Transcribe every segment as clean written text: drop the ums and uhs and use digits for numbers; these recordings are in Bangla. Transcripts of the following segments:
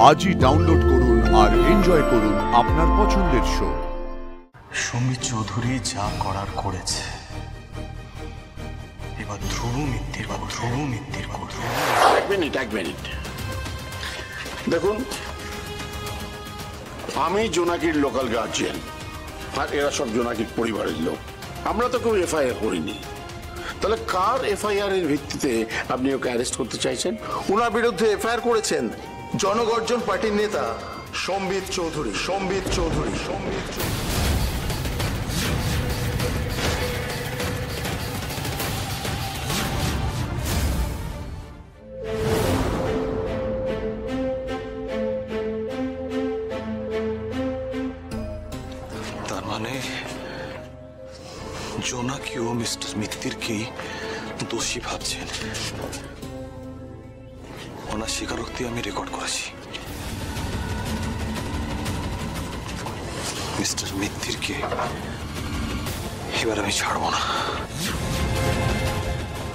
আজই ডাউনলোড করুন আর এনজয় করুন আপনার পছন্দের শো। সম্বিত চৌধুরী যা করার করেছে, এবার ধ্রুব মিত্তির করবে। এক মিনিট দেখুন, আমি জোনাকির লোকাল গার্জিয়ান আর এরা সব জোনাকির পরিবারের লোক। আমরা তো কেউ এফআইআর করিনি, তাহলে কার এফআইআর এর ভিত্তিতে আপনি ওকে অ্যারেস্ট করতে চাইছেন? ওনার বিরুদ্ধে এফআইআর করেছেন জনগর্জন পার্টির নেতা সম্বিত চৌধুরী। তার মানে জোনাকি ও মিস্টার মিত্তিরকেই দোষী ভাবছেন। ওনার স্বীকারোক্তি আমি রেকর্ড করেছি। মিস্টার মিত্তিরকে এবার আমি ছাড়ব না।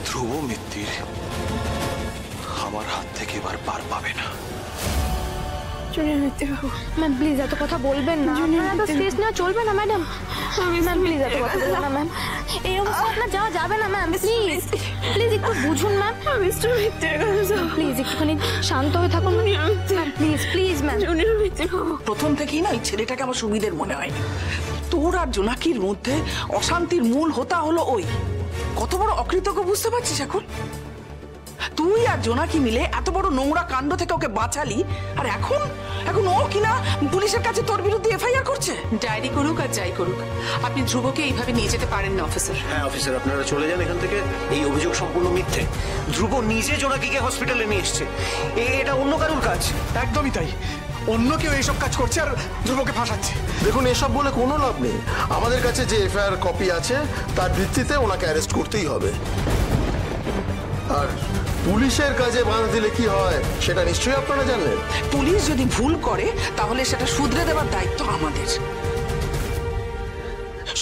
ধ্রুব মিত্তির আমার হাত থেকে এবার পার পাবে না। ম্যাম প্লিজ এত কথা বলবেন না, এত স্ট্রেস নেওয়া চলবে না ম্যাডাম। ম্যাম প্লিজ এত কথা বলবেন না ম্যাম, এই অবস্থা আপনার যাওয়া যাবে না ম্যাম। প্লিজ একটু বুঝুন ম্যাম। প্লিজ একটুখানি শান্ত হয়ে থাকুন ম্যাম। Please ma'am. প্রথম থেকেই না এই ছেলেটাকে আমার সুবিধের মনে হয়। তোর আর জোনাকির মধ্যে অশান্তির মূল হোতা হলো ওই। কত বড় অকৃতজ্ঞ বুঝতে পারছিস এখন? তুই আর জোনাকি মিলে এত বড় নোংরা কাণ্ড থেকে ওকে বাঁচালি, আর এখন ও কিনা পুলিশের কাছে তোর বিরুদ্ধে এফআইআর করছে। ডায়েরি করুক আর যাই করুক, আপনি ধ্রুবকে এইভাবে নিয়ে যেতে পারেন না অফিসার। হ্যাঁ অফিসার, আপনারা চলে যান এখান থেকে। এই অভিযোগ সম্পূর্ণ মিথ্যে। ধ্রুব নিজে জোনাকিকে হসপিটালে নিয়ে এসছে, এটা অন্য কারোর কাজ। একদমই তাই, অন্য কেউ এইসব কাজ করছে আর ধ্রুবকে ফাঁসাচ্ছে। দেখুন, এসব বলে কোনো লাভ নেই। আমাদের কাছে যে এফআইআর কপি আছে তার ভিত্তিতে ওনাকে অ্যারেস্ট করতেই হবে। আর পুলিশের কাজে বাধা দিলে কি হয় সেটা নিশ্চয়ই আপনারা জানেন। পুলিশ যদি ভুল করে তাহলে সেটা শুধরে দেওয়ার দায়িত্ব আমাদের।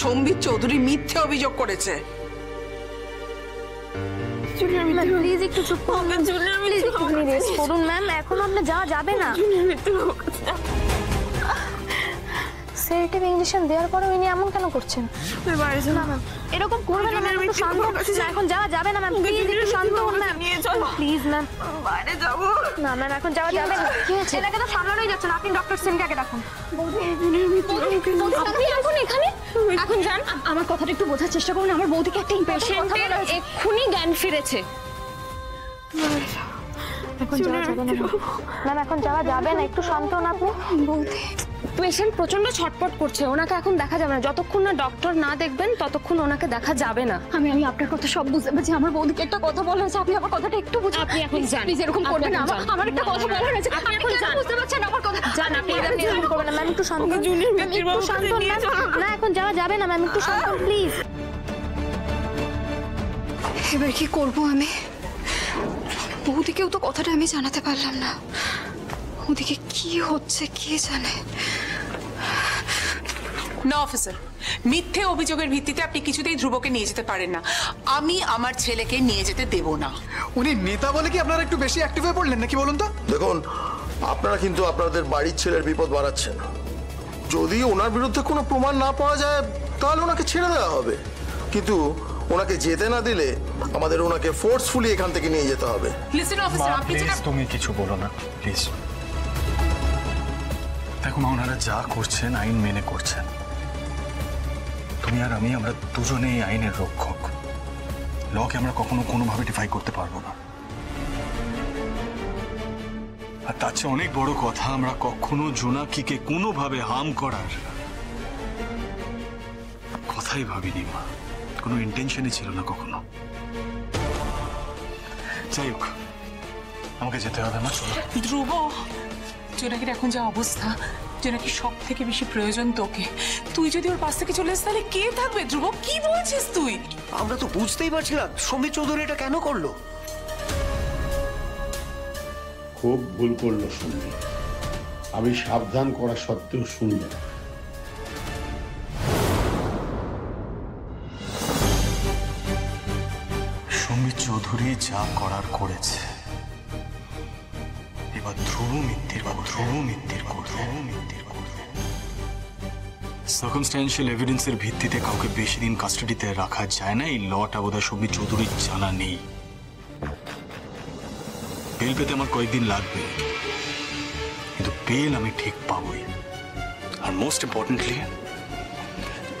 সম্বিত চৌধুরী মিথ্যে অভিযোগ করেছে। প্লিজ একটু চুপ করুন, প্লিজ একটুখানি রেস্ট করুন ম্যাম। এখন আপনার যাওয়া যাবে না। সেডেটিভ ইঞ্জেকশন দেওয়ার পরেও ইনি এমন কেন করছেন? না ম্যাম, এরকম করবেন না ম্যাম। একটু শান্ত হন। এখন যাওয়া যাবে না ম্যাম, প্লিজ একটু শান্ত হন ম্যাম। প্লিজ ম্যাম, বাইরে যাবো না ম্যাম, এখন যাওয়া যাবে না। ছেলেকে তো সামলানোই যাচ্ছে না, আপনি ডক্টর সেনকে আগে ডাকুন। আপনি এখন এখানে এখন যান। আমার কথাটা একটু বোঝার চেষ্টা করুন। আমার বৌদিকে একটা পেশেন্টের এক্ষুনি জ্ঞান ফিরেছে। এখন যাওয়া যাবে না ম্যাম, এখন যাওয়া যাবে না। একটু শান্ত হন আপনি। বৌদি পেশেন্ট প্রচন্ড ছটপট করছে, ওনাকে এখন দেখা যাবে না। যতক্ষণ না ডক্টর না দেখবেন ততক্ষণ ওনাকে দেখা যাবে না। আমি আপনার কথা সব বুঝতে পারছি। আমার বৌদিকে একটা কথা বলা হয়েছে, আপনি আমার কথাটা একটু বুঝুন। আপনি এখন যান, প্লিজ এরকম করবেন না। আমার একটা কথা বলা হয়েছে, আপনি এখন যান। বুঝতে পারছেন আমার কথা? যান আপনি, এরকম করবেন না ম্যাম। একটু শান্ত হন, একটু শান্ত হন ম্যাম। না এখন যাওয়া যাবে না ম্যাম, একটু শান্ত হন প্লিজ। এবার কি করব আমি? বৌদিকেও তো কথাটা আমি জানাতে পারলাম না। ওদিকে কি হচ্ছে কে জানে। না অফিসার, মিথ্যে অভিযোগের ভিত্তিতে আপনি কিছুতেই ধ্রুবকে নিয়ে যেতে পারেন না। আমি আমার ছেলেকে নিয়ে যেতে দেব না। উনি নেতা বলে কি আপনারা একটু বেশি অ্যাক্টিভ হয়ে পড়লেন নাকি বলুন তো? দেখুন, আপনারা কিন্তু আপনাদের বাড়ির ছেলের বিপদ বাড়াচ্ছেন। যদি ওনার বিরুদ্ধে কোনো প্রমাণ না পাওয়া যায় তাহলে ওনাকে ছেড়ে দেওয়া হবে, কিন্তু ওনাকে যেতে না দিলে আমাদের ওনাকে ফোর্সফুলি এখান থেকে নিয়ে যেতে হবে। লিসেন অফিসার, আপনি যেটা তুমি কিছু বলো না প্লিজ। দেখো মা, ওনারা যা করছেন আইন মেনে করছেন। তুমি আর আমি, আমরা দুজনেই আইনের রক্ষক। লকে আমরা কখনো কোনোভাবে ডিফাই করতে পারবো না। আর তার চেয়ে অনেক বড় কথা, আমরা কখনো জোনাকিকে কোনোভাবে হার্ম করার কথাই ভাবিনি মা। কোনো ইন্টেনশনই ছিল না কখনো। যাই হোক, আমাকে যেতে হবে না। চলো। ধ্রুব, জোনাকির এখন যা অবস্থা, জোনাকির সব থেকে বেশি প্রয়োজন তোকে। তুই যদি ওর পাশ থেকে চলে আসিস তাহলে কে থাকবে? ধ্রুব, কি বলছিস তুই? আমরা তো বুঝতেই পারছি না সম্বিত চৌধুরী এটা কেন করলো। খুব ভুল করলো সম্বিত। আমি সাবধান করা সত্ত্বেও শুনল। সম্বিত চৌধুরী যা করার করেছে, এবার বা ধ্রুব মিত্তির সার্কামস্ট্যান্সিয়াল এভিডেন্সের ভিত্তিতে কাউকে বেশি দিন কাস্টাডিতে রাখা যায় না। এই লটা বোধহয় সম্বিত চৌধুরীর জানা নেই। বেল পেতে আমার কয়েকদিন লাগবে, কিন্তু বেল আমি ঠিক পাবই। আর মোস্ট ইম্পর্টেন্টলি,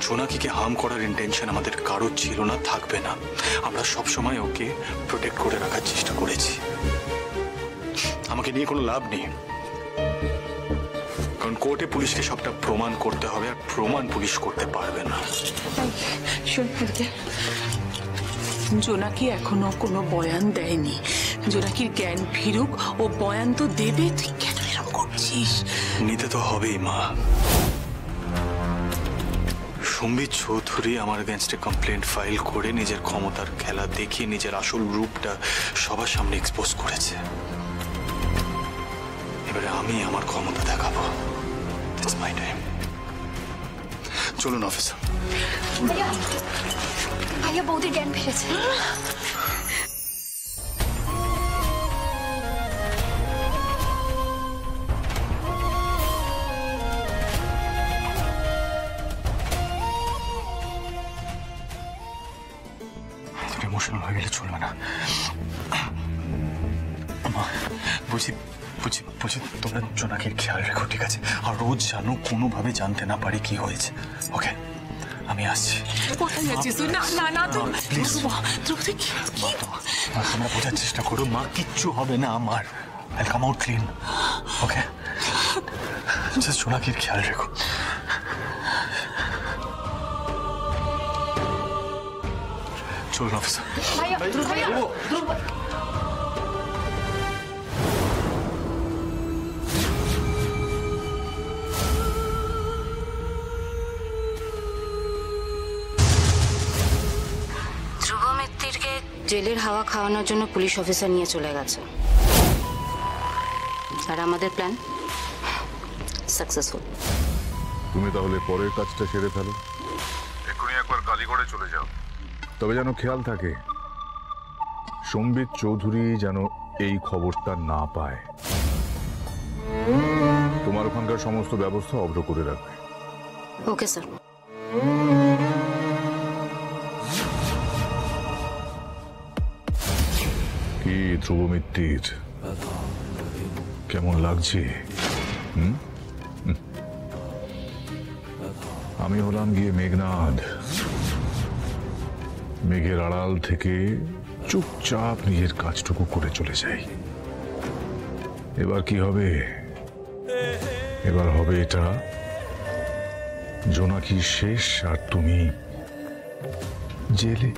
জোনাকিকে হার্ম করার ইন্টেনশন আমাদের কারোর ছিল না, থাকবে না। আমরা সবসময় ওকে প্রোটেক্ট করে রাখার চেষ্টা করেছি। আমাকে নিয়ে কোনো লাভ নেই, কারণ কোর্টে পুলিশকে সবটা প্রমাণ করতে হবে, আর প্রমাণ পুলিশ করতে পারবে না। জোনাকি এখনো কোনো বয়ান দেয়নি। জোনাকির জ্ঞান ফিরুক, ও বয়ান তো দেবে। তুই কেন এরকম করছিস? নিতে তো হবেই মা। সম্বিত চৌধুরী আমার এগেনস্টে কমপ্লেন্ট ফাইল করে নিজের ক্ষমতার খেলা দেখিয়ে নিজের আসল রূপটা সবার সামনে এক্সপোজ করেছে। এবারে আমি আমার ক্ষমতা দেখাবো। It's my time. চলুন অফিসার। ভাইয়া বৌদির জ্ঞান ফিরেছে। ইমোশনাল হয়ে গেলে চলবে না। বুঝি তোমরা জোনাকির খেয়াল রেখো, ঠিক আছে? আর রোজ জানো কোনোভাবে জানতে না পারি কি হয়েছে। ওকে, আমি আসছি। কোথায় যাচ্ছিস তুই? না না না, প্লিজ কি তোমরা বোঝার চেষ্টা করো। মা, কিচ্ছু হবে না আমার। I come out clean. Okay, just জোনাকির খেয়াল রেখো। চলুন অফিসার। ধ্রুব মিত্তিরকে জেলের হাওয়া খাওয়ানোর জন্য পুলিশ অফিসার নিয়ে চলে গেছে, আর আমাদের প্ল্যান সাকসেসফুল। তুমি তাহলে পরের কাজটা সেরে ফেলো, এক্ষুনি একবার কালীগড়ে চলে যাও। তবে যেন খেয়াল থাকে সম্বিত চৌধুরী যেন এই খবরটা না পায়। তোমার ওখানকার সমস্ত ব্যবস্থা অব্র করে রাখবে। Okay sir. কি ধ্রুব মিত্তির, কেমন লাগছে? আমি হলাম গিয়ে মেঘনাদ। মেঘের আড়াল থেকে চুপচাপ নিজের কাজটুকু করে চলে যাই। এবার কি হবে? এবার হবে এটা, জোনাকি শেষ আর তুমি জেলে।